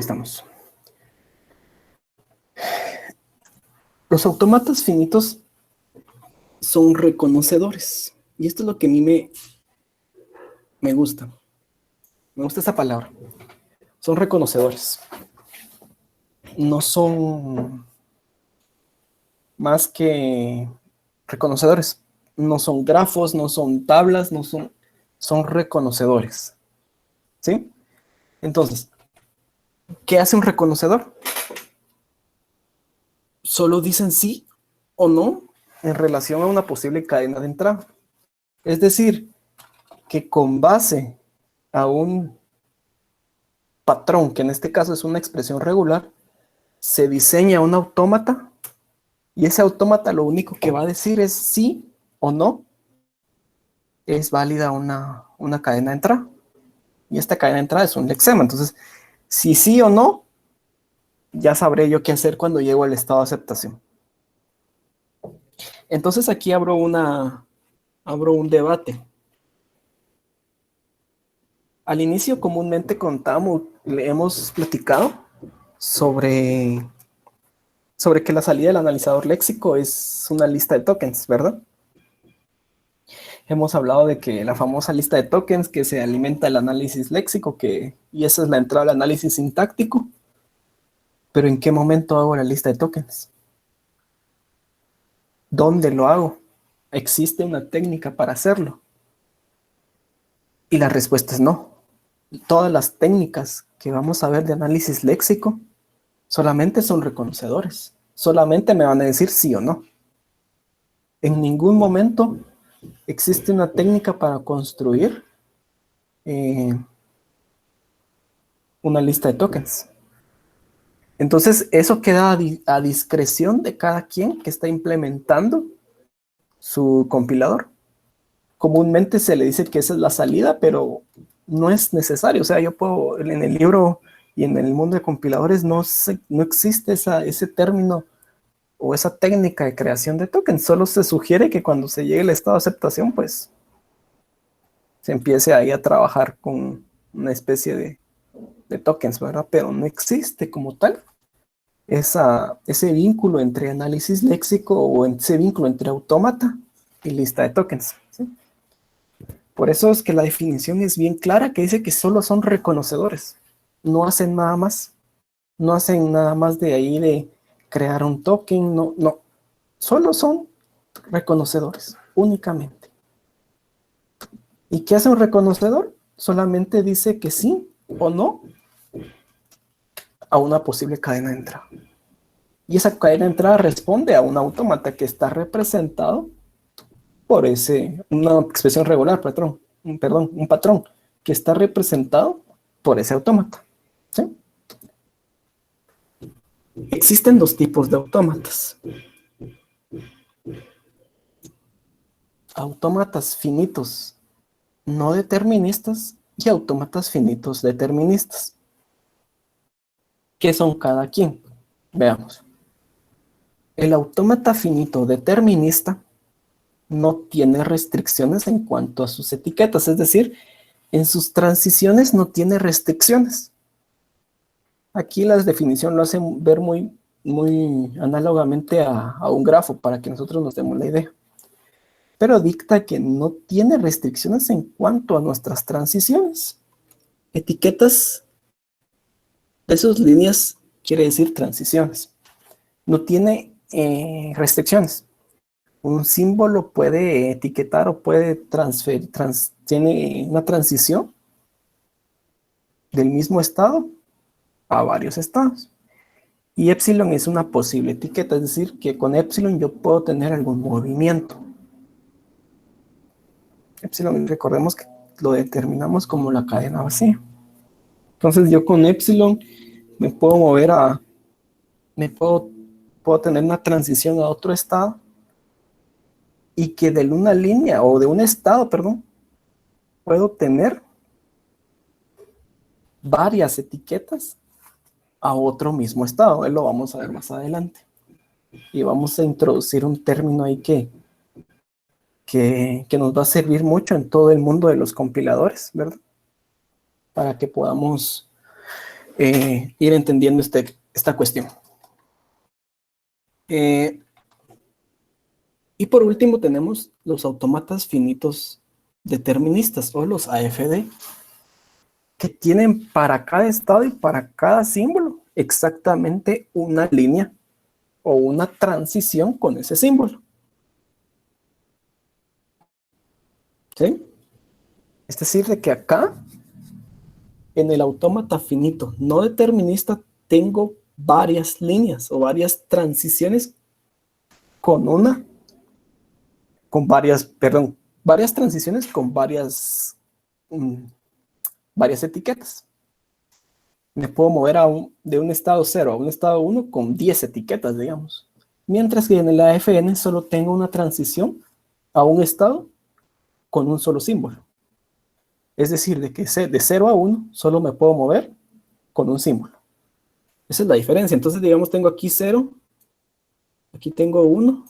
estamos. Los autómatas finitos son reconocedores. Y esto es lo que a mí me gusta. Me gusta esa palabra. Son reconocedores. No son más que reconocedores. No son grafos, no son tablas, son reconocedores. ¿Sí? Entonces, ¿qué hace un reconocedor? Solo dicen sí o no en relación a una posible cadena de entrada. Es decir, que con base a un patrón, que en este caso es una expresión regular, se diseña un autómata y ese autómata lo único que va a decir es sí o no es válida una cadena de entrada. Y esta cadena de entrada es un lexema. Entonces, si sí o no, ya sabré yo qué hacer cuando llego al estado de aceptación. Entonces aquí abro un debate. Al inicio comúnmente le hemos platicado sobre que la salida del analizador léxico es una lista de tokens, ¿verdad? Hemos hablado de que la famosa lista de tokens que se alimenta el análisis léxico, y esa es la entrada al análisis sintáctico. Pero ¿en qué momento hago la lista de tokens? ¿Dónde lo hago? ¿Existe una técnica para hacerlo? Y la respuesta es no. Todas las técnicas que vamos a ver de análisis léxico solamente son reconocedores. Solamente me van a decir sí o no. En ningún momento existe una técnica para construir una lista de tokens. Entonces, eso queda a discreción de cada quien que está implementando su compilador. Comúnmente se le dice que esa es la salida, pero no es necesario. O sea, yo puedo, en el libro y en el mundo de compiladores no existe ese término o esa técnica de creación de tokens. Solo se sugiere que cuando se llegue al estado de aceptación, pues se empiece ahí a trabajar con una especie de tokens, ¿verdad? Pero no existe como tal ese vínculo entre análisis léxico o ese vínculo entre autómata y lista de tokens, ¿sí? Por eso es que la definición es bien clara, que dice que solo son reconocedores, no hacen nada más, no hacen nada más de ahí de crear un token, no, solo son reconocedores, únicamente. ¿Y qué hace un reconocedor? Solamente dice que sí o no a una posible cadena de entrada. Y esa cadena de entrada responde a un autómata que está representado por una expresión regular, un patrón que está representado por ese autómata, ¿sí? Existen dos tipos de autómatas. Autómatas finitos no deterministas y autómatas finitos deterministas. ¿Qué son cada quien? Veamos. El autómata finito determinista no tiene restricciones en cuanto a sus etiquetas, es decir, en sus transiciones no tiene restricciones. Aquí la definición lo hacen ver muy análogamente a un grafo para que nosotros nos demos la idea. Pero dicta que no tiene restricciones en cuanto a nuestras transiciones. Etiquetas de sus líneas quiere decir transiciones. No tiene restricciones. Un símbolo puede etiquetar o puede tiene una transición del mismo estado a varios estados. Y epsilon es una posible etiqueta, es decir, que con epsilon yo puedo tener algún movimiento. Epsilon, recordemos que lo determinamos como la cadena vacía. Entonces yo con epsilon me puedo mover puedo tener una transición a otro estado y que de una línea o de un estado, perdón, puedo tener varias etiquetas a otro mismo estado. Lo vamos a ver más adelante. Y vamos a introducir un término ahí que nos va a servir mucho en todo el mundo de los compiladores, ¿verdad? Para que podamos ir entendiendo esta cuestión. Y por último tenemos los autómatas finitos deterministas o los AFD, que tienen para cada estado y para cada símbolo exactamente una línea o una transición con ese símbolo. ¿Sí? Es decir, de que acá, en el autómata finito no determinista, tengo varias líneas o varias transiciones varias transiciones con varias etiquetas. Me puedo mover de un estado 0 a un estado 1 con 10 etiquetas, digamos. Mientras que en el AFN solo tengo una transición a un estado con un solo símbolo. Es decir, de que de 0 a 1 solo me puedo mover con un símbolo. Esa es la diferencia. Entonces, digamos, tengo aquí 0, aquí tengo 1.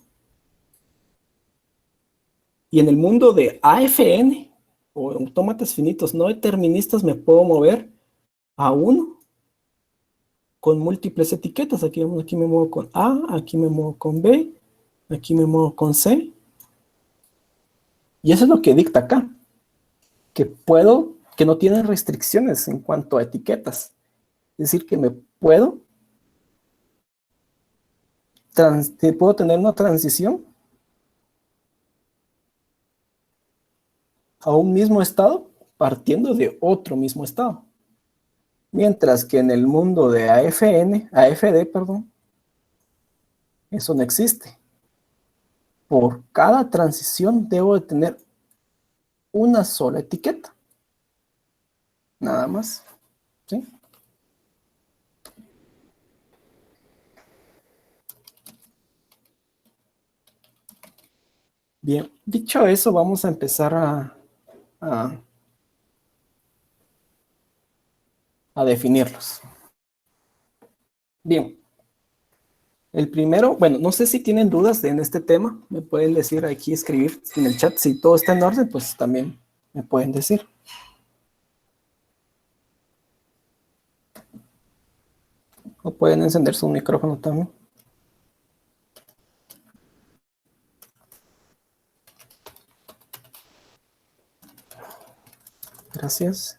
Y en el mundo de AFN, o autómatas finitos no deterministas, me puedo mover a 1 con múltiples etiquetas. Aquí me muevo con A, aquí me muevo con B, aquí me muevo con C. Y eso es lo que dicta acá, que no tiene restricciones en cuanto a etiquetas. Es decir, que puedo tener una transición a un mismo estado partiendo de otro mismo estado. Mientras que en el mundo de AFD, eso no existe. Por cada transición debo de tener una sola etiqueta. Nada más. ¿Sí? Bien, dicho eso, vamos a empezar a definirlos. Bien. El primero, bueno, no sé si tienen dudas en este tema. Me pueden decir aquí, escribir en el chat. Si todo está en orden, pues también me pueden decir. O pueden encender su micrófono también. Gracias.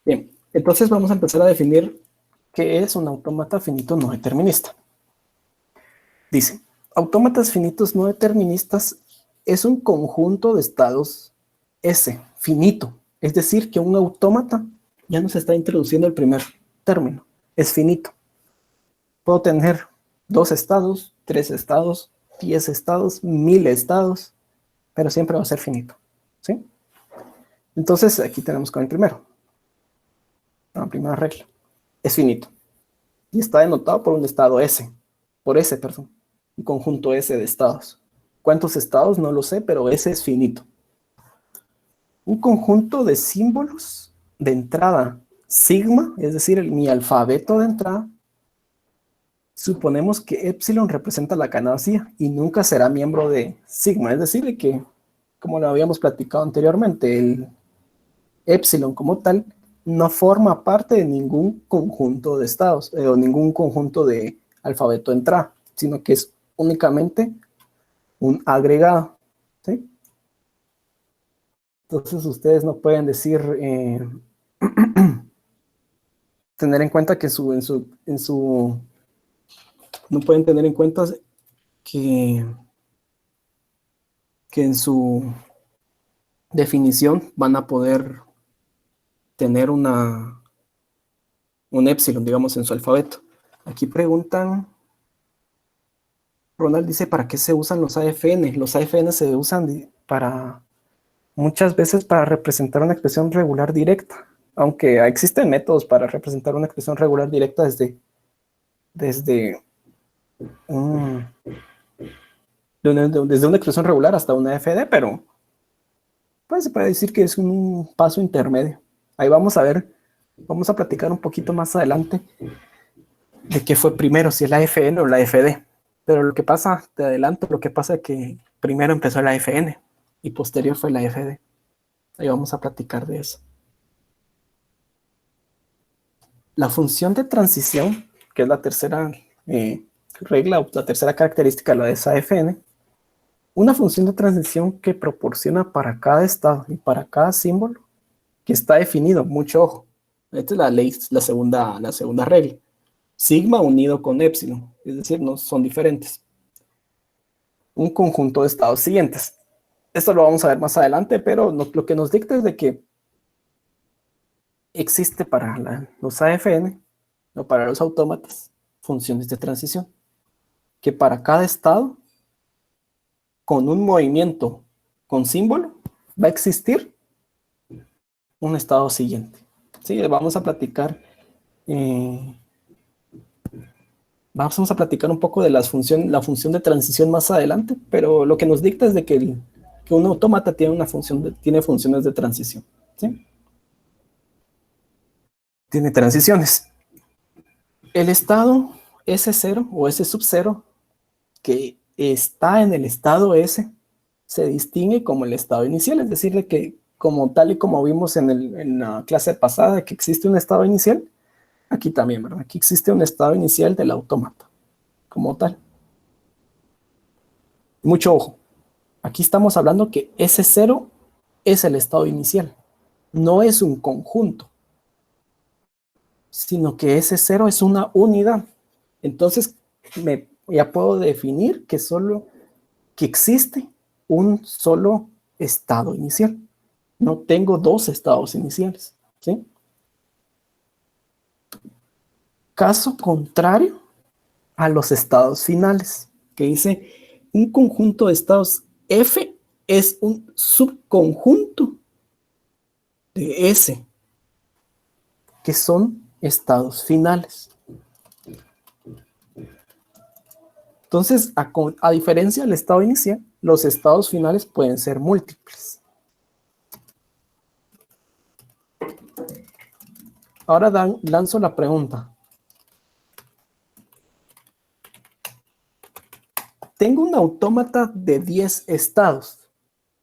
Bien, entonces vamos a empezar a definir qué es un autómata finito no determinista. Dice, autómatas finitos no deterministas es un conjunto de estados S, finito. Es decir, que un autómata ya nos está introduciendo el primer término, es finito. Puedo tener 2 estados, 3 estados, 10 estados, 1000 estados, pero siempre va a ser finito. ¿Sí? Entonces, aquí tenemos con el primero. La primera regla. Es finito. Y está denotado por un estado S. Por S, perdón. Un conjunto S de estados. ¿Cuántos estados? No lo sé, pero S es finito. Un conjunto de símbolos de entrada sigma, es decir, mi alfabeto de entrada. Suponemos que epsilon representa la canacía y nunca será miembro de sigma. Es decir, que, como lo habíamos platicado anteriormente, el epsilon como tal no forma parte de ningún conjunto de estados o ningún conjunto de alfabeto de entrada, sino que es únicamente un agregado. ¿Sí? Entonces ustedes no pueden decir, tener en cuenta que no pueden tener en cuenta que en su definición van a poder tener un epsilon, digamos, en su alfabeto. Aquí preguntan, Ronald dice, ¿para qué se usan los AFN? Los AFN se usan muchas veces para representar una expresión regular directa, aunque existen métodos para representar una expresión regular directa desde una expresión regular hasta una FD, pero pues se puede decir que es un paso intermedio. Ahí vamos a ver, vamos a platicar un poquito más adelante de qué fue primero, si es la FN o la FD. Pero lo que pasa, te adelanto, lo que pasa es que primero empezó la FN y posterior fue la FD. Ahí vamos a platicar de eso. La función de transición, que es la tercera regla o la tercera característica de esa FN, una función de transición que proporciona para cada estado y para cada símbolo que está definido, mucho ojo. Esta es la ley, la segunda regla. Sigma unido con épsilon, es decir, no son diferentes. Un conjunto de estados siguientes. Esto lo vamos a ver más adelante, pero lo que nos dicta es de que existe para los AFN o para los autómatas funciones de transición, que para cada estado, con un movimiento con símbolo, va a existir un estado siguiente. Sí, vamos a platicar un poco de la función de transición más adelante, pero lo que nos dicta es de que un autómata tiene tiene funciones de transición. ¿Sí? Tiene transiciones. El estado S0 o S sub 0 que está en el estado S se distingue como el estado inicial, es decir, de que como tal y como vimos en la clase pasada que existe un estado inicial, aquí también, ¿verdad? Aquí existe un estado inicial del autómata, como tal. Mucho ojo, aquí estamos hablando que S0 es el estado inicial, no es un conjunto, sino que S0 es una unidad. Entonces, ya puedo definir que existe un solo estado inicial. No tengo dos estados iniciales. ¿Sí? Caso contrario a los estados finales, que dice un conjunto de estados F es un subconjunto de S, que son estados finales. Entonces, a diferencia del estado inicial, los estados finales pueden ser múltiples. Ahora lanzo la pregunta. Tengo un autómata de 10 estados.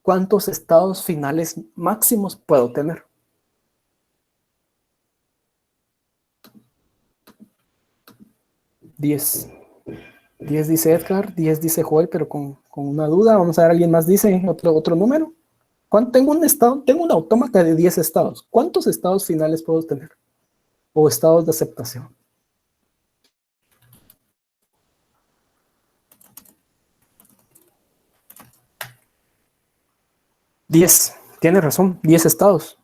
¿Cuántos estados finales máximos puedo tener? 10. 10 dice Edgar, 10 dice Joel, pero con una duda. Vamos a ver, ¿alguien más dice otro número? Tengo un autómata de 10 estados. ¿Cuántos estados finales puedo tener? O estados de aceptación. 10. Tiene razón, 10 estados.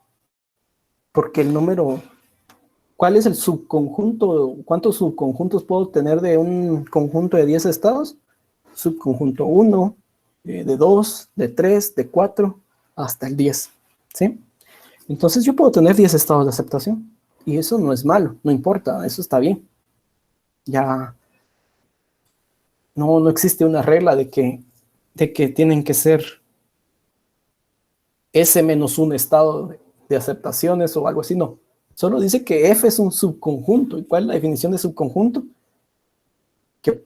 Porque el número... ¿Cuál es el subconjunto? ¿Cuántos subconjuntos puedo tener de un conjunto de 10 estados? Subconjunto 1, de 2, de 3, de 4, hasta el 10. ¿Sí? Entonces yo puedo tener 10 estados de aceptación. Y eso no es malo, no importa, eso está bien. Ya no existe una regla de que tienen que ser S menos un estado de aceptaciones o algo así, no. Solo dice que F es un subconjunto. ¿Y cuál es la definición de subconjunto? Que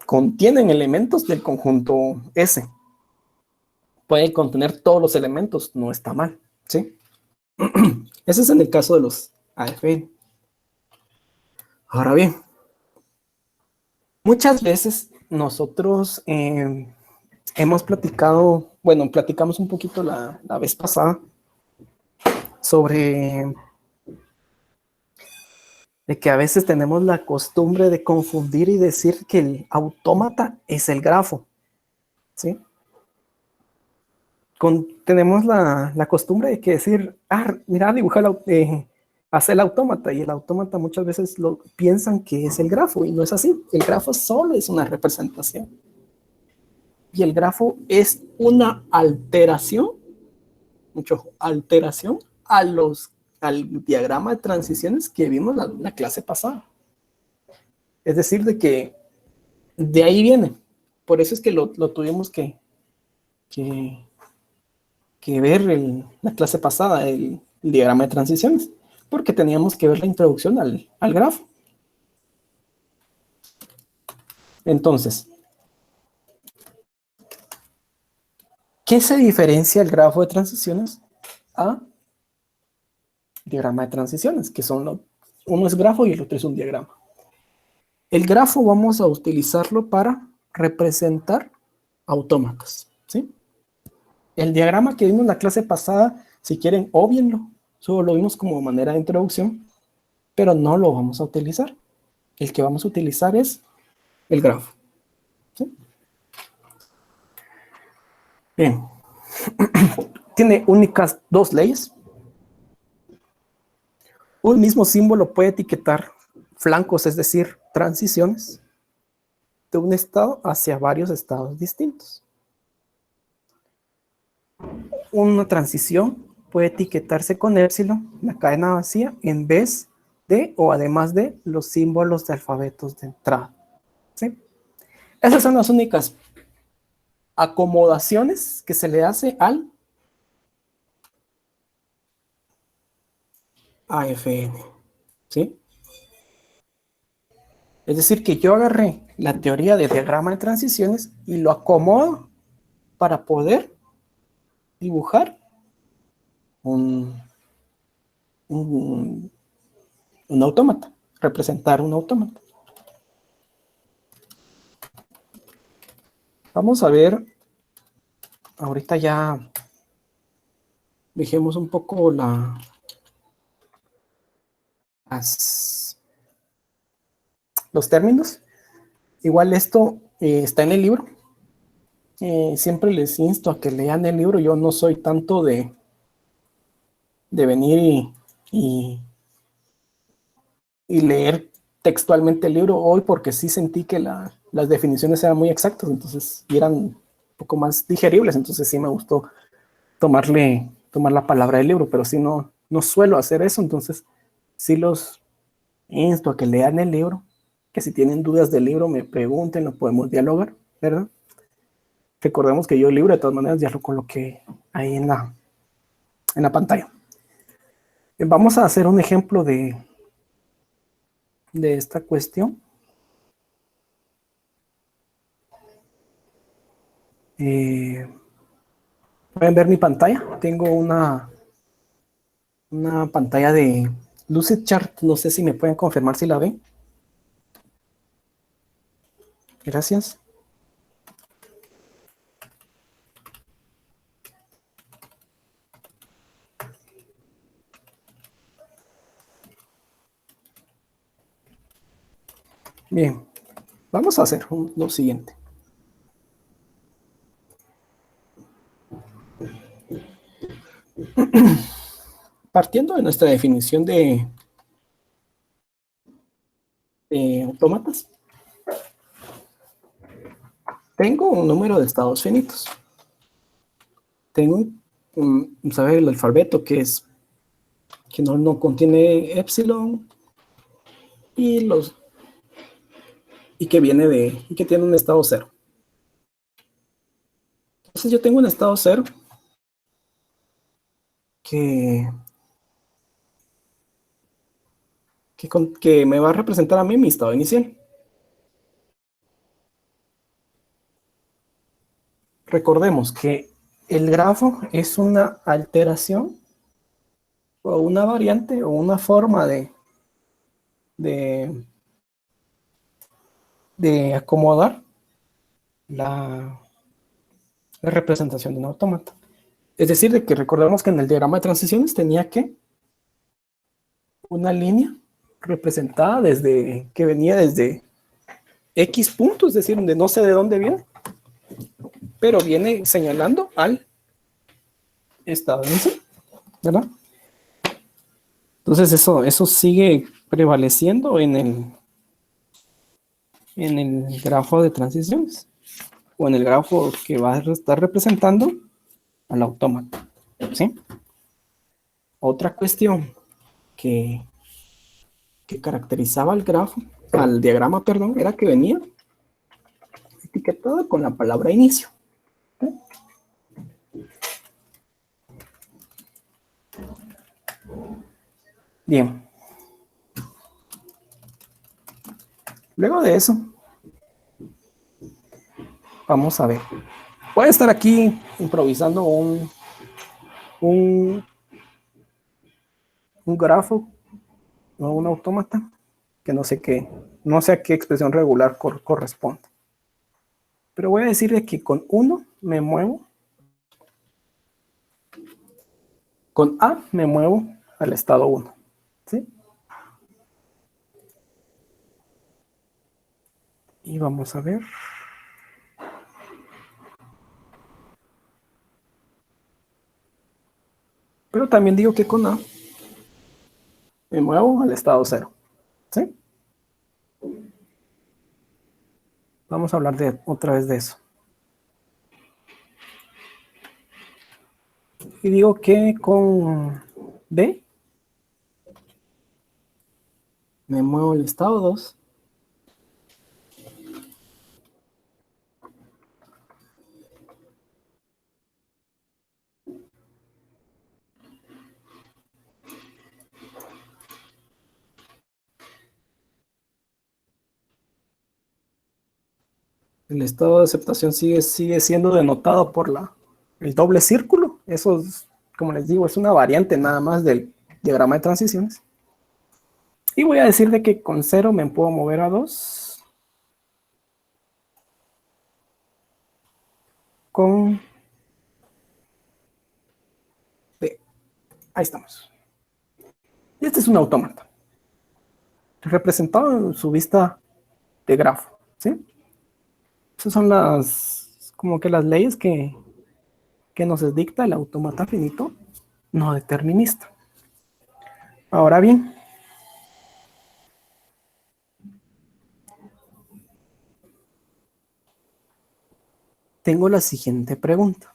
contienen elementos del conjunto S. Puede contener todos los elementos, no está mal, ¿sí? Ese es en el caso de los AFN. Ahora bien, muchas veces nosotros hemos platicamos un poquito la vez pasada sobre de que a veces tenemos la costumbre de confundir y decir que el autómata es el grafo, ¿sí? Tenemos la costumbre de que decir, mira, dibujar, hacer el autómata, y el autómata muchas veces piensan que es el grafo, y no es así. El grafo solo es una representación. Y el grafo es una alteración, alteración al diagrama de transiciones que vimos la clase pasada. Es decir, de que de ahí viene. Por eso es que lo tuvimos que ver la clase pasada, el diagrama de transiciones, porque teníamos que ver la introducción al grafo. Entonces, ¿qué se diferencia el grafo de transiciones a diagrama de transiciones? Que son uno es grafo y el otro es un diagrama. El grafo vamos a utilizarlo para representar autómatas, ¿sí? El diagrama que vimos en la clase pasada, si quieren, obvienlo. Solo lo vimos como manera de introducción, pero no lo vamos a utilizar. El que vamos a utilizar es el grafo, ¿sí? Bien. Tiene únicas dos leyes. Un mismo símbolo puede etiquetar flancos, es decir, transiciones de un estado hacia varios estados distintos. Una transición puede etiquetarse con épsilon, la cadena vacía, en vez de o además de los símbolos de alfabetos de entrada, ¿sí? Esas son las únicas acomodaciones que se le hace al AFN, ¿sí? Es decir, que yo agarré la teoría de diagrama de transiciones y lo acomodo para poder dibujar un, un, un autómata, representar un autómata. Vamos a ver, ahorita ya dejemos un poco los términos. Igual esto está en el libro. Siempre les insto a que lean el libro. Yo no soy tanto de venir y leer textualmente el libro hoy porque sí sentí que las definiciones eran muy exactas, entonces y eran un poco más digeribles, entonces sí me gustó tomar la palabra del libro, pero sí no suelo hacer eso, entonces sí los insto a que lean el libro, que si tienen dudas del libro me pregunten, lo podemos dialogar, ¿verdad? Recordemos que yo el libro de todas maneras ya lo coloqué ahí en la pantalla. Vamos a hacer un ejemplo de esta cuestión. Pueden ver mi pantalla. Tengo una pantalla de Lucidchart. No sé si me pueden confirmar si la ven. Gracias. Bien, vamos a hacer lo siguiente. Partiendo de nuestra definición de autómatas, tengo un número de estados finitos. Tengo saber el alfabeto que no contiene epsilon y que tiene un estado cero. Entonces yo tengo un estado cero que me va a representar a mí mi estado inicial. Recordemos que el grafo es una alteración o una variante o una forma de, de acomodar la representación de un autómata. Es decir, de que recordemos que en el diagrama de transiciones tenía que una línea representada que venía desde X punto, es decir, donde no sé de dónde viene, pero viene señalando al estado inicial, ¿verdad? Entonces eso sigue prevaleciendo en el grafo de transiciones o en el grafo que va a estar representando al autómata, ¿sí? Otra cuestión que caracterizaba al diagrama, perdón, era que venía etiquetado con la palabra inicio, ¿sí? Bien. Luego de eso, Vamos a ver. Voy a estar aquí improvisando un, un grafo o un autómata que no sé a qué expresión regular corresponde. Pero voy a decirle que con 1 me muevo, con A me muevo al estado 1. ¿Sí? Y vamos a ver. Pero también digo que con A me muevo al estado 0. ¿Sí? Vamos a hablar otra vez de eso. Y digo que con B me muevo al estado 2. El estado de aceptación sigue siendo denotado por el doble círculo. Eso, como les digo, es una variante nada más del diagrama de transiciones. Y voy a decir de que con 0 me puedo mover a 2. Con B. Ahí estamos. Y este es un autómata, representado en su vista de grafo. ¿Sí? Esas son como que las leyes que nos dicta el autómata finito no determinista. Ahora bien, tengo la siguiente pregunta.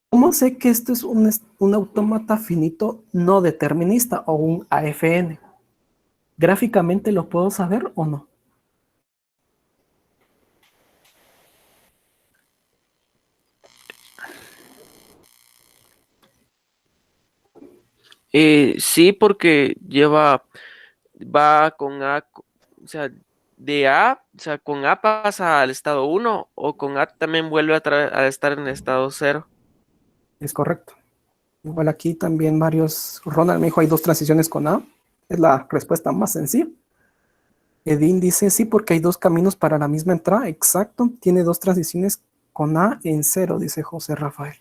¿Cómo sé que esto es un autómata finito no determinista o un AFN? ¿Gráficamente lo puedo saber o no? Sí, porque va con A, o sea, de A, o sea, con A pasa al estado 1 o con A también vuelve a estar en estado 0. Es correcto. Igual aquí también Ronald me dijo hay 2 transiciones con A. Es la respuesta más sencilla. Edín dice sí porque hay 2 caminos para la misma entrada. Exacto. Tiene 2 transiciones con A en 0, dice José Rafael.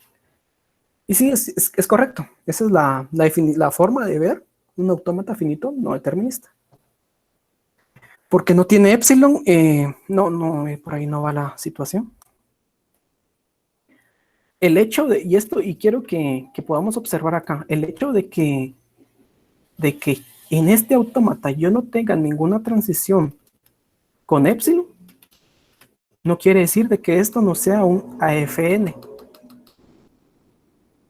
Y sí, es correcto. Esa es la forma de ver un autómata finito no determinista. Porque no tiene epsilon, por ahí no va la situación. El hecho y quiero que podamos observar acá, el hecho de que en este autómata yo no tenga ninguna transición con epsilon, no quiere decir de que esto no sea un AFN,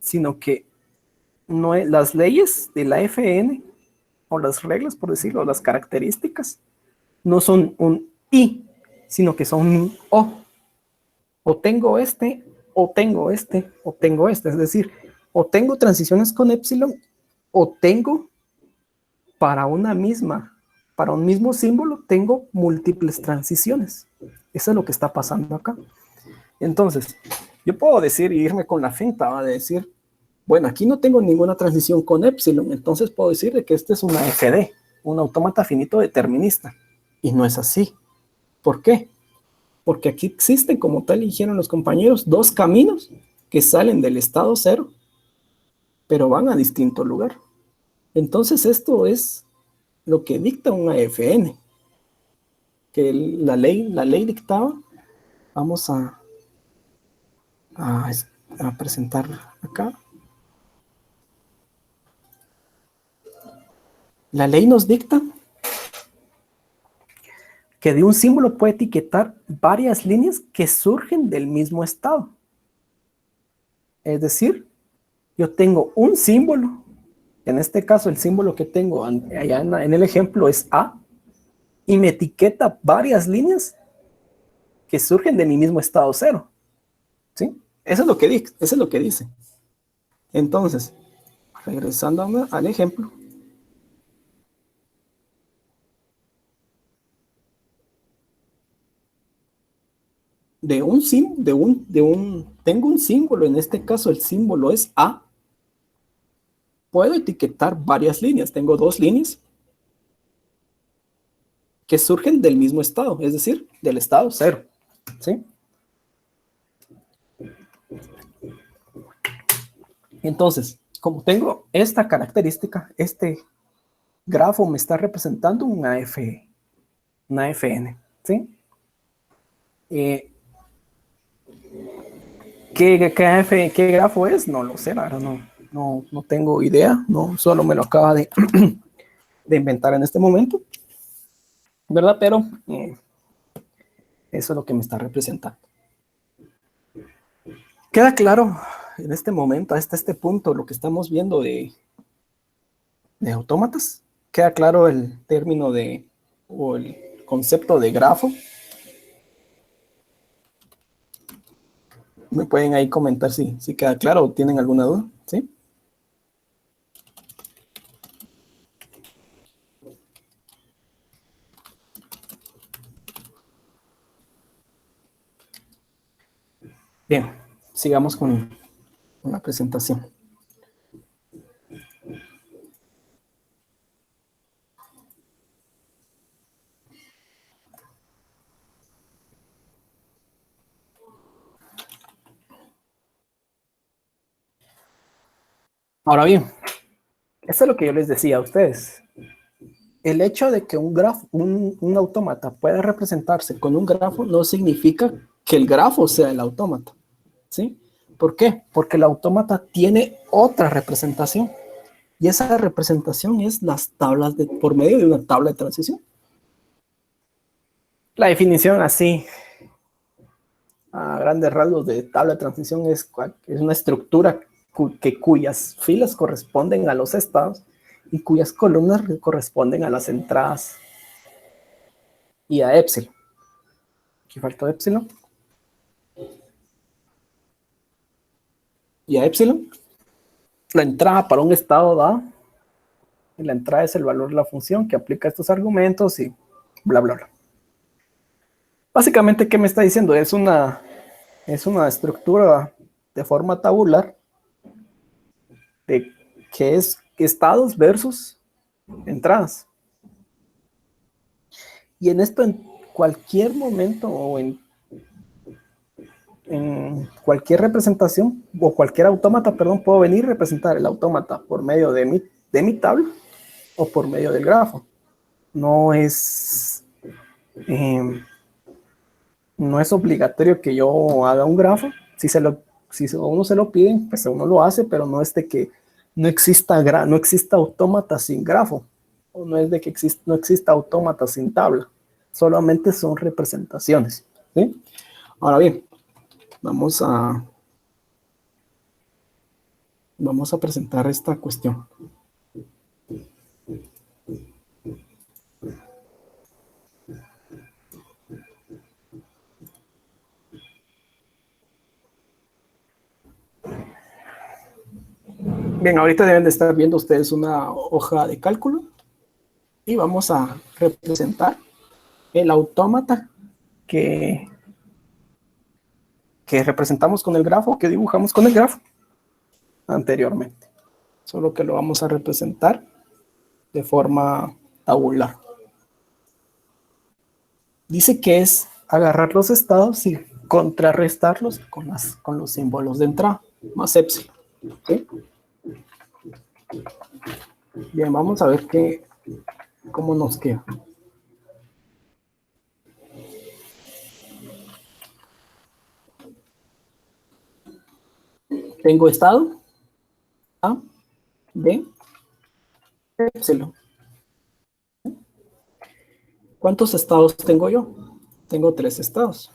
sino que las leyes del AFN, o las reglas, por decirlo, las características, no son un I, sino que son un O. O tengo este, o tengo este, o tengo este. Es decir, o tengo transiciones con epsilon, o tengo para para un mismo símbolo, tengo múltiples transiciones. Eso es lo que está pasando acá. Entonces, yo puedo decir y irme con la finta, ¿va? De decir, bueno, aquí no tengo ninguna transición con epsilon, entonces puedo decir que este es una FD, un autómata finito determinista. Y no es así. ¿Por qué? Porque aquí existen, como tal dijeron los compañeros, 2 caminos que salen del estado 0, pero van a distinto lugar. Entonces esto es lo que dicta un AFN, que la ley dictaba. Vamos a, a presentar acá. La ley nos dicta que de un símbolo puede etiquetar varias líneas que surgen del mismo estado. Es decir, yo tengo un símbolo, en este caso el símbolo que tengo allá en el ejemplo es A, y me etiqueta varias líneas que surgen de mi mismo estado 0. ¿Sí? Eso es lo que dice. Entonces, regresando al ejemplo, tengo un símbolo, en este caso el símbolo es A, puedo etiquetar varias líneas. Tengo dos líneas que surgen del mismo estado, es decir, del estado 0, ¿sí? Entonces, como tengo esta característica, este grafo me está representando una FN, ¿sí? ¿Qué grafo es? No lo sé, la verdad, no tengo idea, no, solo me lo acaba de inventar en este momento, ¿verdad? Pero eso es lo que me está representando. ¿Queda claro en este momento, hasta este punto, lo que estamos viendo de autómatas? ¿Queda claro el término o el concepto de grafo? Me pueden ahí comentar si queda claro o tienen alguna duda, ¿sí? Bien, sigamos con la presentación. Ahora bien, eso es lo que yo les decía a ustedes. El hecho de que un autómata pueda representarse con un grafo no significa que el grafo sea el autómata, ¿sí? ¿Por qué? Porque el autómata tiene otra representación y esa representación es las tablas por medio de una tabla de transición. La definición así, a grandes rasgos de tabla de transición es una estructura cuyas filas corresponden a los estados y cuyas columnas corresponden a las entradas y a epsilon. Aquí faltó epsilon. Y a epsilon. La entrada para un estado dado. Y la entrada es el valor de la función que aplica estos argumentos y bla, bla, bla. Básicamente, ¿qué me está diciendo? Es una estructura de forma tabular de que es estados versus entradas. Y en esto, en cualquier momento o en cualquier representación o cualquier autómata, perdón, puedo venir a representar el autómata por medio de mi tabla o por medio del grafo. No es obligatorio que yo haga un grafo. Si a uno se lo piden, pues uno lo hace, pero no es de que no exista autómata sin grafo, o no es de que no exista autómata sin tabla. Solamente son representaciones, ¿sí? Ahora bien, vamos a presentar esta cuestión. Bien, ahorita deben de estar viendo ustedes una hoja de cálculo y vamos a representar el autómata que representamos con el grafo, que dibujamos con el grafo anteriormente. Solo que lo vamos a representar de forma tabular. Dice que es agarrar los estados y contrarrestarlos con los símbolos de entrada, más epsilon, ¿sí? Bien, vamos a ver cómo nos queda. Tengo estado A, B, epsilon. ¿Cuántos estados tengo yo? Tengo 3 estados.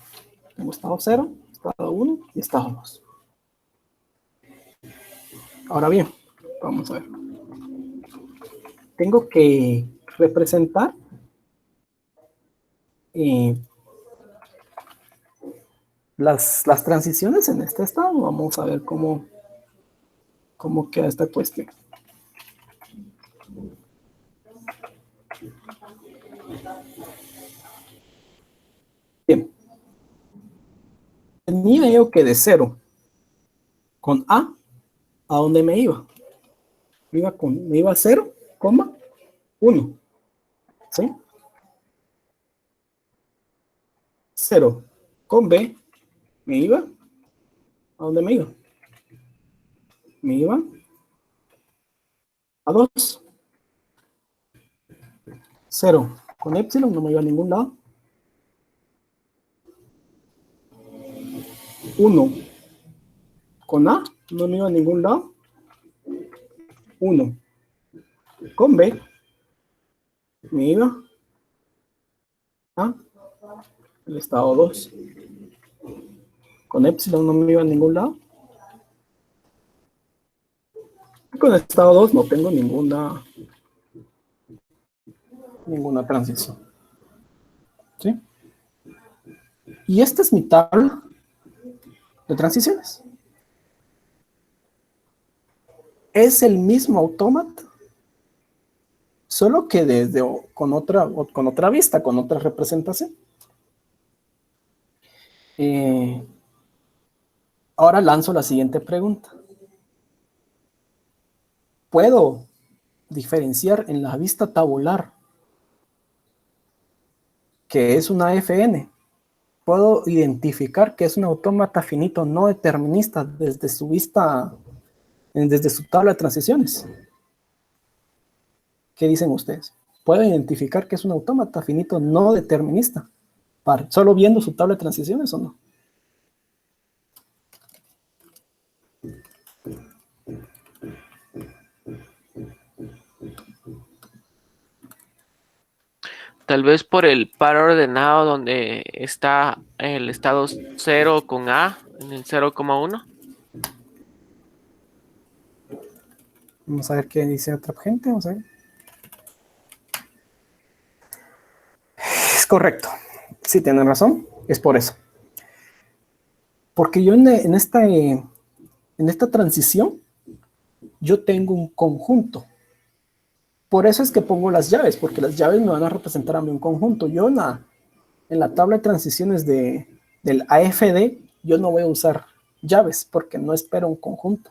Tengo estado 0, estado 1 y estado 2. Ahora bien, vamos a ver. Tengo que representar las transiciones en este estado. Vamos a ver cómo queda esta cuestión. Bien. tenía yo que de 0 con A, ¿a dónde me iba? Me iba a 0, 1. ¿Sí? 0 con B, me iba. ¿A dónde me iba? Me iba a 2. 0 con epsilon, no me iba a ningún lado. 1 con A, no me iba a ningún lado. 1 con B, me iba a el estado 2. Con epsilon no me iba a ningún lado. Con el estado 2 no tengo ninguna transición. ¿Sí? Y esta es mi tabla de transiciones. Es el mismo autómata, solo que con otra vista, con otra representación. Ahora lanzo la siguiente pregunta. ¿Puedo diferenciar en la vista tabular que es una FN? ¿Puedo identificar que es un autómata finito no determinista desde su vista, desde su tabla de transiciones? ¿Qué dicen ustedes? ¿Puedo identificar que es un autómata finito no determinista solo viendo su tabla de transiciones o no? Tal vez por el par ordenado donde está el estado 0 con A en el 0,1. Vamos a ver qué dice otra gente. Vamos a ver. Es correcto. Sí, tienen razón. Es por eso. Porque yo en esta transición, yo tengo un conjunto. Por eso es que pongo las llaves, porque las llaves me van a representar a mí un conjunto. Yo en la tabla de transiciones del AFD, yo no voy a usar llaves, porque no espero un conjunto.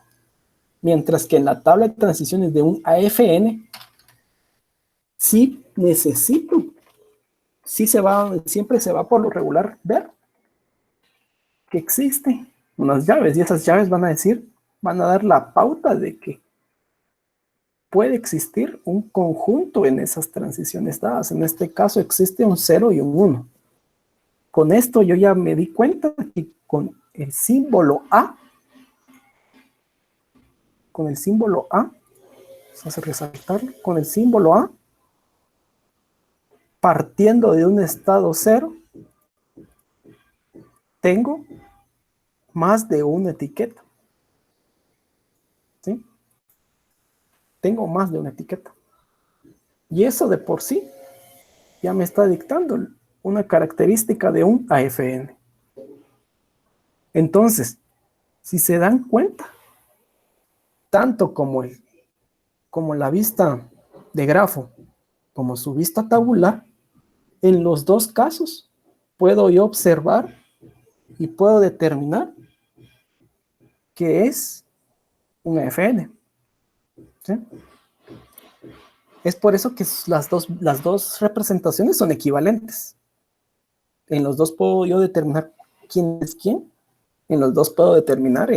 Mientras que en la tabla de transiciones de un AFN, sí necesito, siempre se va por lo regular ver que existen unas llaves, y esas llaves van a dar la pauta de que puede existir un conjunto en esas transiciones dadas. En este caso existe un 0 y un 1. Con esto yo ya me di cuenta que con el símbolo A, vamos a resaltarlo, con el símbolo A, partiendo de un estado 0, tengo más de una etiqueta. ¿Sí? Tengo más de una etiqueta. Y eso de por sí ya me está dictando una característica de un AFN. Entonces, si se dan cuenta, tanto como la vista de grafo, como su vista tabular, en los dos casos puedo yo observar y puedo determinar que es un AFN. ¿Sí? Es por eso que las dos representaciones son equivalentes. En los dos puedo yo determinar quién es quién. En los dos puedo determinar,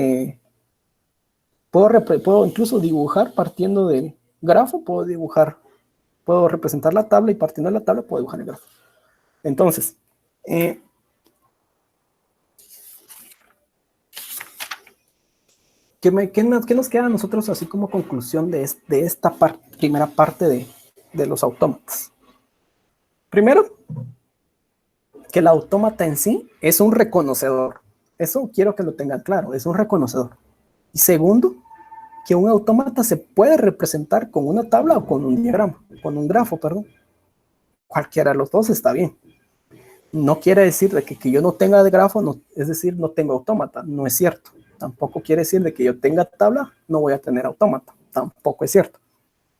puedo incluso dibujar partiendo del grafo, puedo representar la tabla y partiendo de la tabla puedo dibujar el grafo. Entonces, ¿qué nos queda a nosotros así como conclusión de esta primera parte de los autómatas? Primero, que el autómata en sí es un reconocedor. Eso quiero que lo tengan claro, es un reconocedor. Y segundo, que un autómata se puede representar con una tabla o con un diagrama, con un grafo, perdón. Cualquiera de los dos está bien. No quiere decir de que yo no tenga de grafo, no, es decir, no tengo autómata, no es cierto. Tampoco quiere decir de que yo tenga tabla, no voy a tener autómata, tampoco es cierto.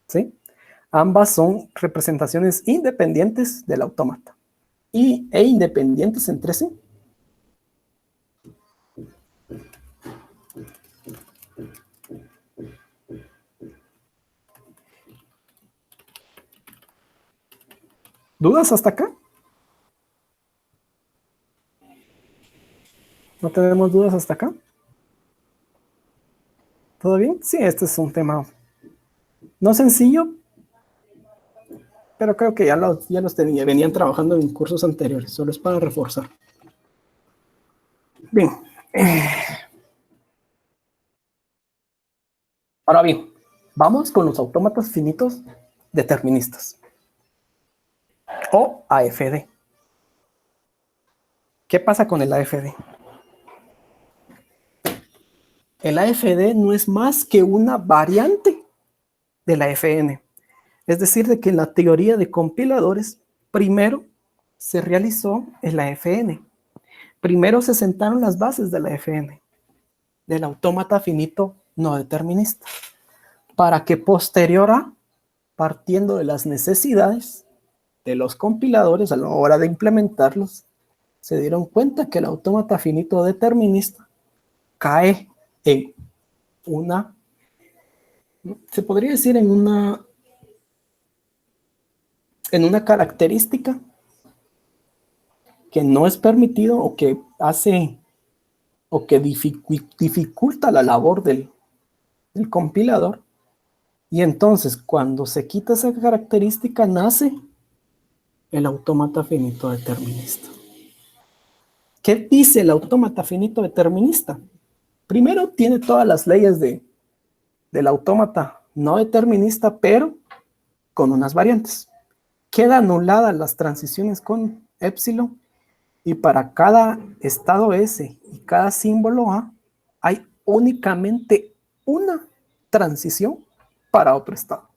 ¿Sí? Ambas son representaciones independientes del autómata e independientes entre sí. ¿Dudas hasta acá? ¿No tenemos dudas hasta acá? ¿Todo bien? Sí, este es un tema no sencillo, pero creo que ya los tenía, venían trabajando en cursos anteriores, solo es para reforzar. Bien. Ahora bien, vamos con los autómatas finitos deterministas, o AFD. ¿Qué pasa con el AFD? El AFD no es más que una variante de la FN. Es decir, de que en la teoría de compiladores, primero se realizó el AFN. Primero se sentaron las bases de la FN, del autómata finito no determinista, para que posterior a, partiendo de las necesidades de los compiladores a la hora de implementarlos, se dieron cuenta que el autómata finito determinista cae en una, se podría decir en una característica que no es permitido o que hace o que dificulta la labor del compilador. Y entonces, cuando se quita esa característica, nace el autómata finito determinista. ¿Qué dice el autómata finito determinista? Primero, tiene todas las leyes del autómata no determinista, pero con unas variantes. Queda anuladas las transiciones con épsilon, y para cada estado S y cada símbolo A hay únicamente una transición para otro estado.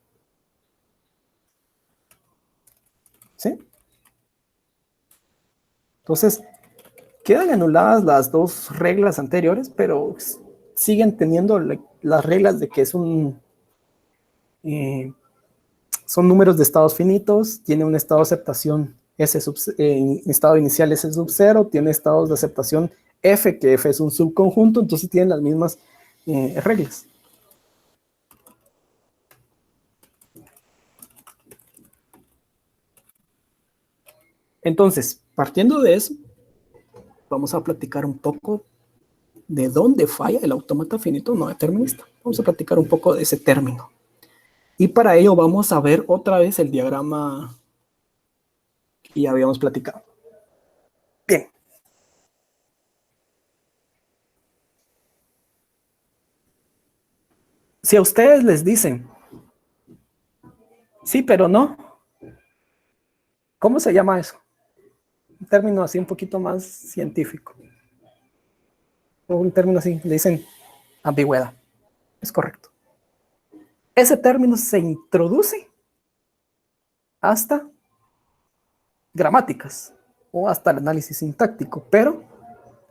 ¿Sí? Entonces, quedan anuladas las dos reglas anteriores, pero siguen teniendo las reglas de que es son números de estados finitos, tiene un estado de aceptación S estado inicial S sub 0, tiene estados de aceptación F, que F es un subconjunto, entonces tienen las mismas reglas. Entonces, partiendo de eso, vamos a platicar un poco de dónde falla el autómata finito no determinista. Vamos a platicar un poco de ese término. Y para ello vamos a ver otra vez el diagrama que ya habíamos platicado. Bien. Si a ustedes les dicen, sí, pero no, ¿cómo se llama eso? Un término así un poquito más científico. O un término así, le dicen ambigüedad. Es correcto. Ese término se introduce hasta gramáticas o hasta el análisis sintáctico, pero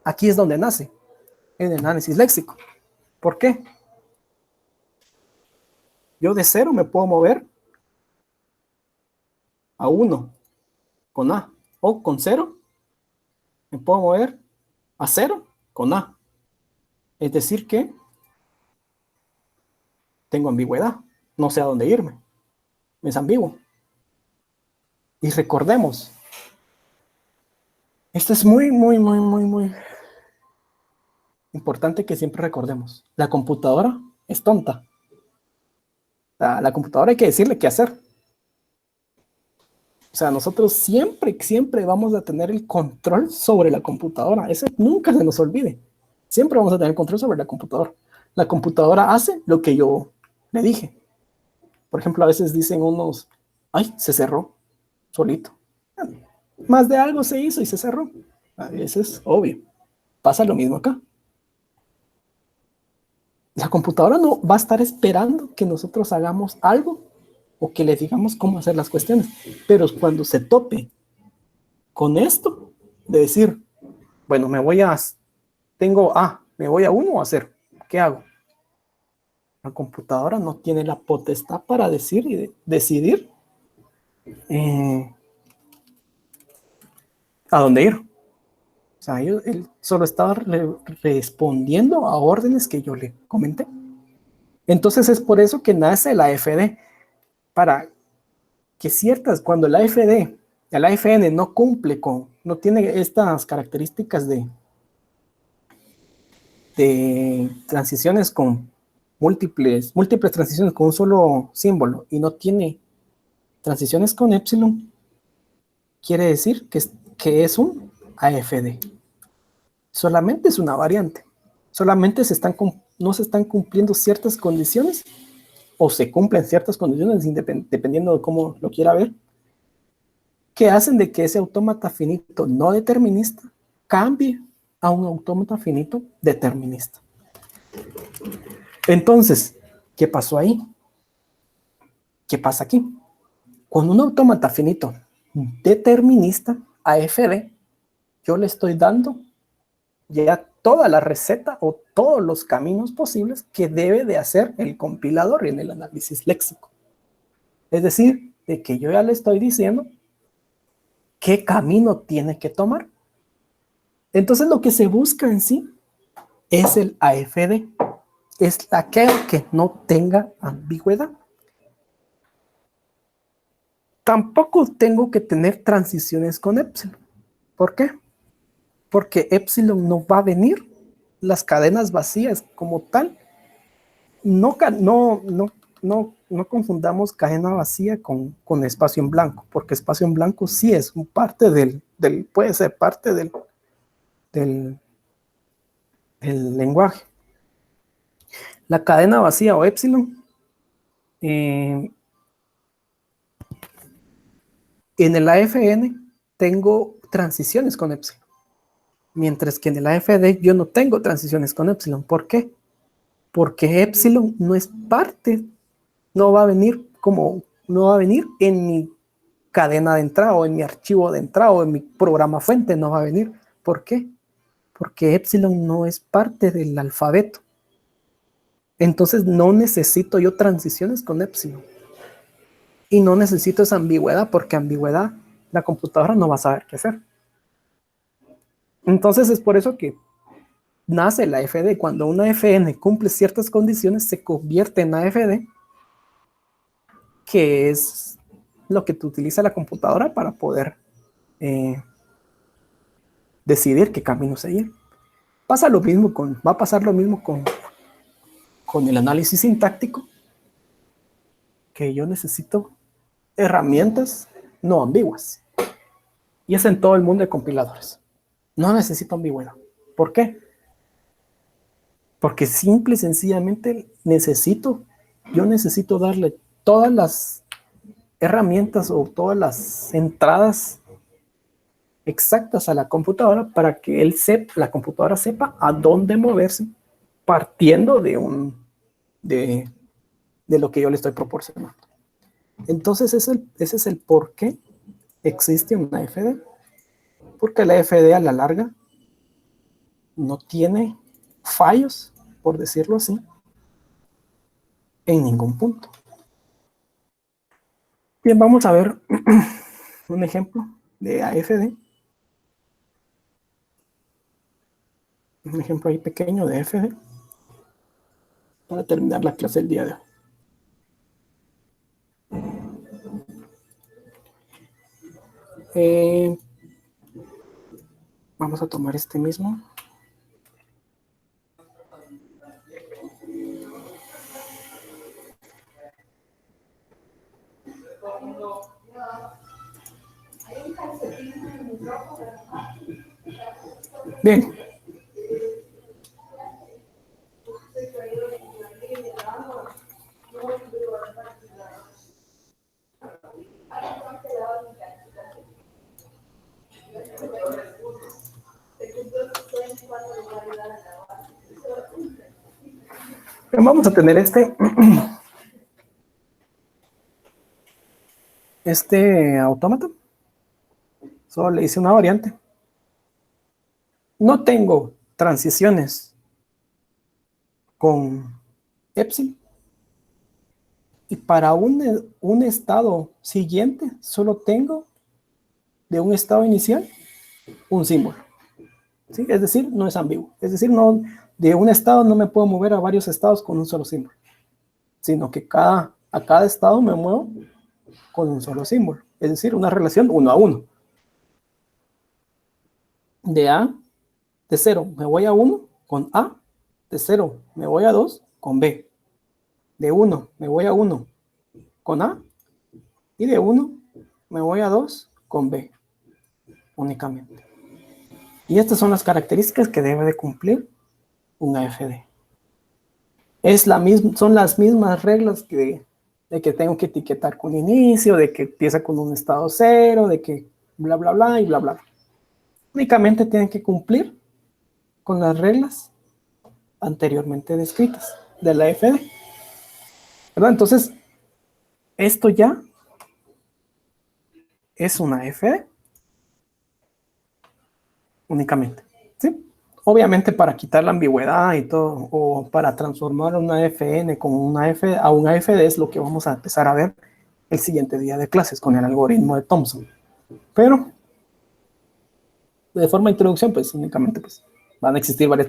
aquí es donde nace, en el análisis léxico. ¿Por qué? Yo de 0 me puedo mover a 1 con A, o con 0 me puedo mover a 0 con A. Es decir que tengo ambigüedad, no sé a dónde irme, es ambiguo. Y recordemos, esto es muy importante que siempre recordemos. La computadora es tonta. La computadora hay que decirle qué hacer. O sea, nosotros siempre vamos a tener el control sobre la computadora. Eso nunca se nos olvide. Siempre vamos a tener control sobre la computadora. La computadora hace lo que yo le dije. Por ejemplo, a veces dicen unos, ay, se cerró solito. Más de algo se hizo y se cerró. A veces, obvio. Pasa lo mismo acá. La computadora no va a estar esperando que nosotros hagamos algo o que le digamos cómo hacer las cuestiones. Pero cuando se tope con esto, de decir, bueno, me voy a 1 o a 0, ¿qué hago? La computadora no tiene la potestad para decir y decidir a dónde ir. O sea, él solo estaba respondiendo a órdenes que yo le comenté. Entonces es por eso que nace la AFD, para que cuando la AFD el AFN no cumple no tiene estas características de transiciones con múltiples transiciones con un solo símbolo y no tiene transiciones con epsilon, quiere decir que es un AFD. Solamente es una variante. Solamente no se están cumpliendo ciertas condiciones o se cumplen ciertas condiciones dependiendo de cómo lo quiera ver, que hacen de que ese autómata finito no determinista cambie a un autómata finito determinista. Entonces, ¿qué pasó ahí? ¿Qué pasa aquí? Con un autómata finito determinista, AFD, yo le estoy dando ya toda la receta o todos los caminos posibles que debe de hacer el compilador en el análisis léxico. Es decir, de que yo ya le estoy diciendo qué camino tiene que tomar. Entonces lo que se busca en sí es el AFD. Es aquel que no tenga ambigüedad. Tampoco tengo que tener transiciones con epsilon. ¿Por qué? Porque epsilon no va a venir. Las cadenas vacías como tal. No confundamos cadena vacía con espacio en blanco, porque espacio en blanco sí es parte puede ser parte del lenguaje. La cadena vacía o epsilon en el AFN tengo transiciones con epsilon, mientras que en el AFD yo no tengo transiciones con epsilon. ¿Por qué? Porque epsilon no es parte, no va a venir en mi cadena de entrada o en mi archivo de entrada o en mi programa fuente, no va a venir. ¿Por qué? Porque epsilon no es parte del alfabeto. Entonces no necesito yo transiciones con epsilon. Y no necesito esa ambigüedad, porque ambigüedad la computadora no va a saber qué hacer. Entonces es por eso que nace la AFD. Cuando una FN cumple ciertas condiciones, se convierte en AFD, que es lo que utiliza la computadora para poder decidir qué camino seguir. Va a pasar lo mismo con el análisis sintáctico, que yo necesito herramientas no ambiguas. Y es en todo el mundo de compiladores. No necesito ambigüedad. ¿Por qué? Porque simple y sencillamente yo necesito darle todas las herramientas o todas las entradas exactas a la computadora para que la computadora sepa a dónde moverse partiendo de lo que yo le estoy proporcionando. Entonces ese es el por qué existe una FD. Porque la FD a la larga no tiene fallos, por decirlo así, en ningún punto. Bien, vamos a ver un ejemplo de AFD. Un ejemplo ahí pequeño de AFD para terminar la clase del día de hoy. Vamos a tomar este mismo. Bien. Vamos a tener este autómata. Solo le hice una variante. No tengo transiciones con epsilon. Y para un estado siguiente, solo tengo de un estado inicial un símbolo. ¿Sí? Es decir, no es ambiguo. Es decir, de un estado no me puedo mover a varios estados con un solo símbolo, sino que a cada estado me muevo con un solo símbolo, es decir, una relación 1 a 1. De 0 me voy a 1 con A, de 0 me voy a 2 con B, de 1 me voy a 1 con A, y de 1 me voy a 2 con B, únicamente. Y estas son las características que debe de cumplir un AFD. Son las mismas reglas de que tengo que etiquetar con inicio, de que empieza con un estado 0, de que bla, bla, bla y bla, bla. Únicamente tienen que cumplir con las reglas anteriormente descritas de la AFD. ¿Verdad? Entonces, esto ya es una AFD únicamente. ¿Sí? Obviamente para quitar la ambigüedad y todo, o para transformar una FN con una a un AFD es lo que vamos a empezar a ver el siguiente día de clases con el algoritmo de Thomson. Pero de forma de introducción, pues únicamente pues, van a existir varias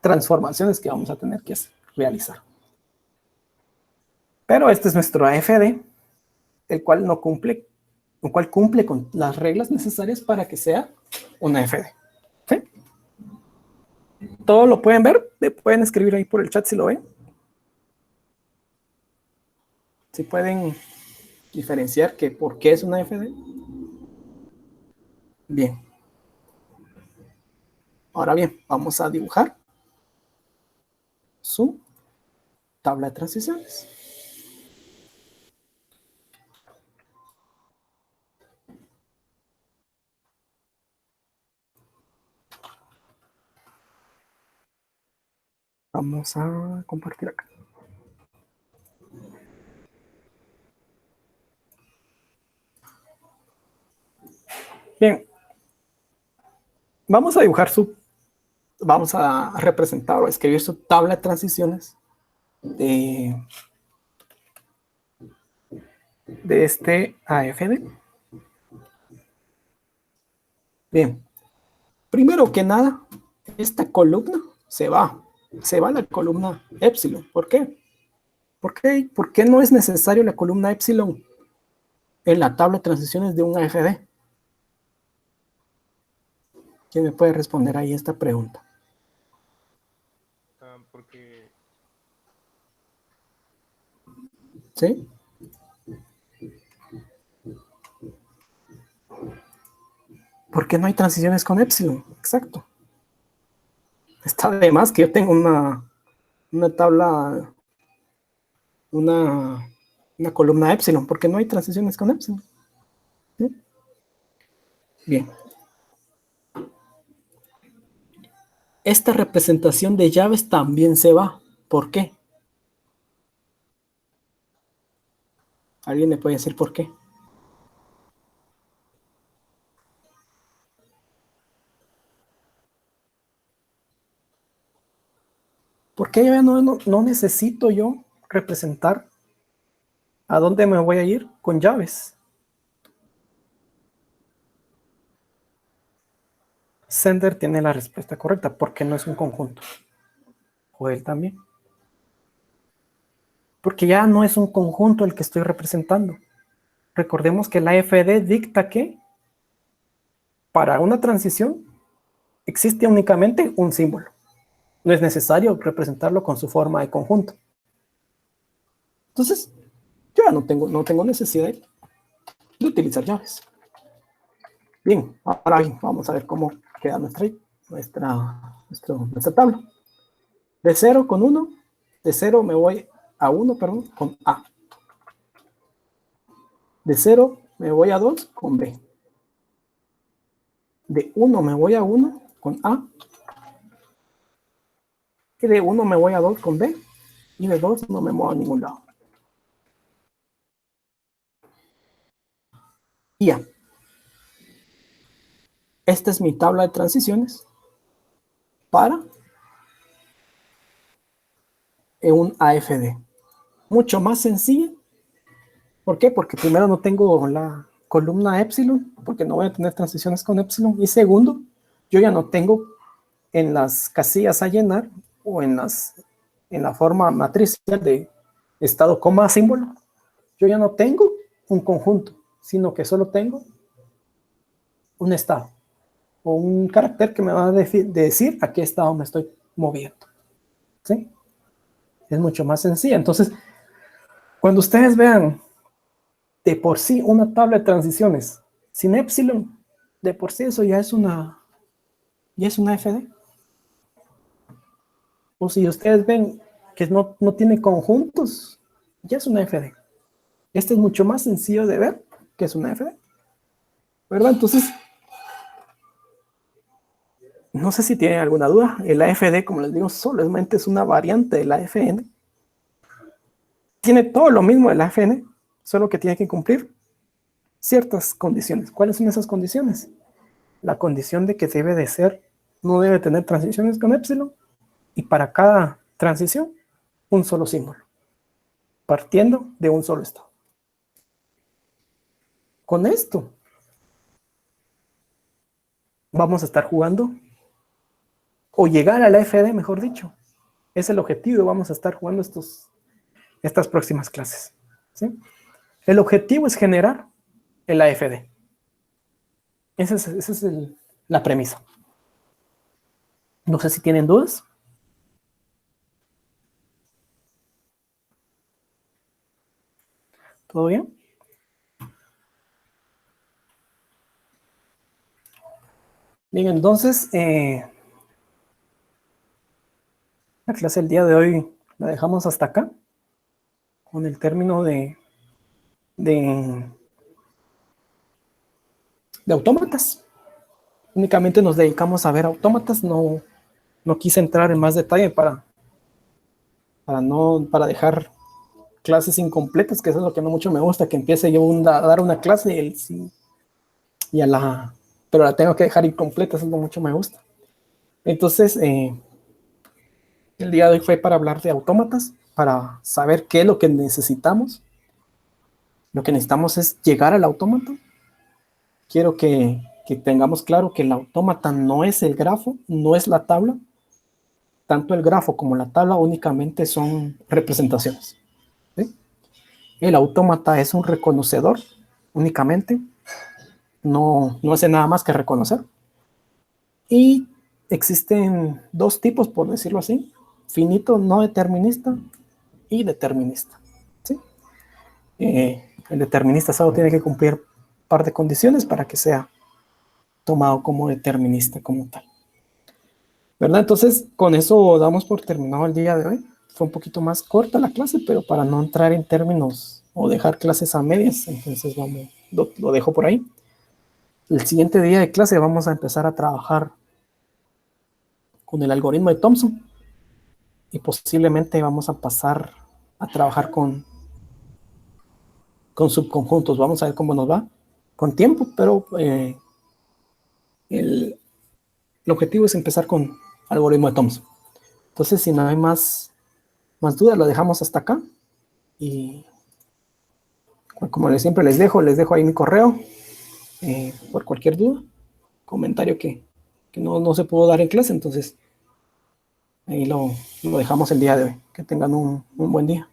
transformaciones que vamos a tener que realizar. Pero este es nuestro AFD, el cual cumple con las reglas necesarias para que sea una AFD. ¿Sí? Todo lo pueden ver, pueden escribir ahí por el chat si lo ven. Si pueden diferenciar que por qué es una AFD. Bien. Ahora bien, vamos a dibujar su tabla de transiciones. Vamos a compartir acá. Bien. Vamos a representar o escribir su tabla de transiciones de este AFD. Bien. Primero que nada, esta columna se va a la columna epsilon. ¿Por qué? ¿Por qué no es necesario la columna epsilon en la tabla de transiciones de un AFD? ¿Quién me puede responder ahí esta pregunta? Porque... ¿Sí? ¿Por qué no hay transiciones con epsilon? Exacto. Está de más que yo tengo una tabla, una columna epsilon, porque no hay transiciones con epsilon. ¿Sí? Bien. Esta representación de llaves también se va. ¿Por qué? ¿Alguien me puede decir por qué? ¿Por qué ya no necesito yo representar a dónde me voy a ir con llaves? Sender tiene la respuesta correcta, porque no es un conjunto. Joel también. Porque ya no es un conjunto el que estoy representando. Recordemos que la FD dicta que para una transición existe únicamente un símbolo. No es necesario representarlo con su forma de conjunto. Entonces, yo ya no tengo necesidad de utilizar llaves. Bien, ahora bien, vamos a ver cómo queda nuestra tabla. De 0 con 1, de 0 me voy a 1, perdón, con A. De 0 me voy a 2 con B. De 1 me voy a 1 con A. Y de 1 me voy a 2 con B. Y de 2 no me muevo a ningún lado. Y ya. Esta es mi tabla de transiciones para un AFD. Mucho más sencilla. ¿Por qué? Porque primero no tengo la columna epsilon, porque no voy a tener transiciones con epsilon. Y segundo, yo ya no tengo en las casillas a llenar o en la forma matricial de estado, coma, símbolo. Yo ya no tengo un conjunto, sino que solo tengo un estado o un carácter que me va a decir a qué estado me estoy moviendo. ¿Sí? Es mucho más sencilla. Entonces, cuando ustedes vean de por sí una tabla de transiciones sin epsilon, de por sí eso ya es una FD. O si ustedes ven que no tiene conjuntos, ya es una FD. Este es mucho más sencillo de ver que es una FD, ¿verdad? Entonces, no sé si tienen alguna duda. El AFD, como les digo, solamente es una variante del AFN. Tiene todo lo mismo del AFN, solo que tiene que cumplir ciertas condiciones. ¿Cuáles son esas condiciones? La condición de que debe de ser, no debe tener transiciones con epsilon, y para cada transición, un solo símbolo, partiendo de un solo estado. Con esto, vamos a estar jugando, o llegar a la FD, mejor dicho. Es el objetivo, vamos a estar jugando estas próximas clases. ¿Sí? El objetivo es generar el AFD. Esa es la premisa. No sé si tienen dudas. ¿Todo bien? Bien, entonces, la clase del día de hoy la dejamos hasta acá, con el término de, de autómatas. Únicamente nos dedicamos a ver autómatas, no quise entrar en más detalle para dejar clases incompletas, que eso es lo que no mucho me gusta, que empiece yo a dar una clase y pero la tengo que dejar incompleta, eso es lo que mucho me gusta. Entonces, el día de hoy fue para hablar de autómatas, para saber qué es lo que necesitamos. Lo que necesitamos es llegar al autómata. Quiero que tengamos claro que el autómata no es el grafo, no es la tabla. Tanto el grafo como la tabla únicamente son representaciones. ¿Sí? El autómata es un reconocedor únicamente, no hace nada más que reconocer. Y existen dos tipos, por decirlo así: finito no determinista y determinista. ¿Sí? El determinista solo tiene que cumplir un par de condiciones para que sea tomado como determinista como tal, ¿verdad? Entonces, con eso damos por terminado el día de hoy. Fue un poquito más corta la clase, pero para no entrar en términos o dejar clases a medias, entonces lo dejo por ahí. El siguiente día de clase vamos a empezar a trabajar con el algoritmo de Thomson y posiblemente vamos a pasar a trabajar con subconjuntos. Vamos a ver cómo nos va con tiempo, pero el objetivo es empezar con algoritmo de Thomson. Entonces, si no hay más dudas, lo dejamos hasta acá. Y como siempre les dejo ahí mi correo por cualquier duda, comentario que no se pudo dar en clase. Entonces, ahí lo dejamos el día de hoy. Que tengan un buen día.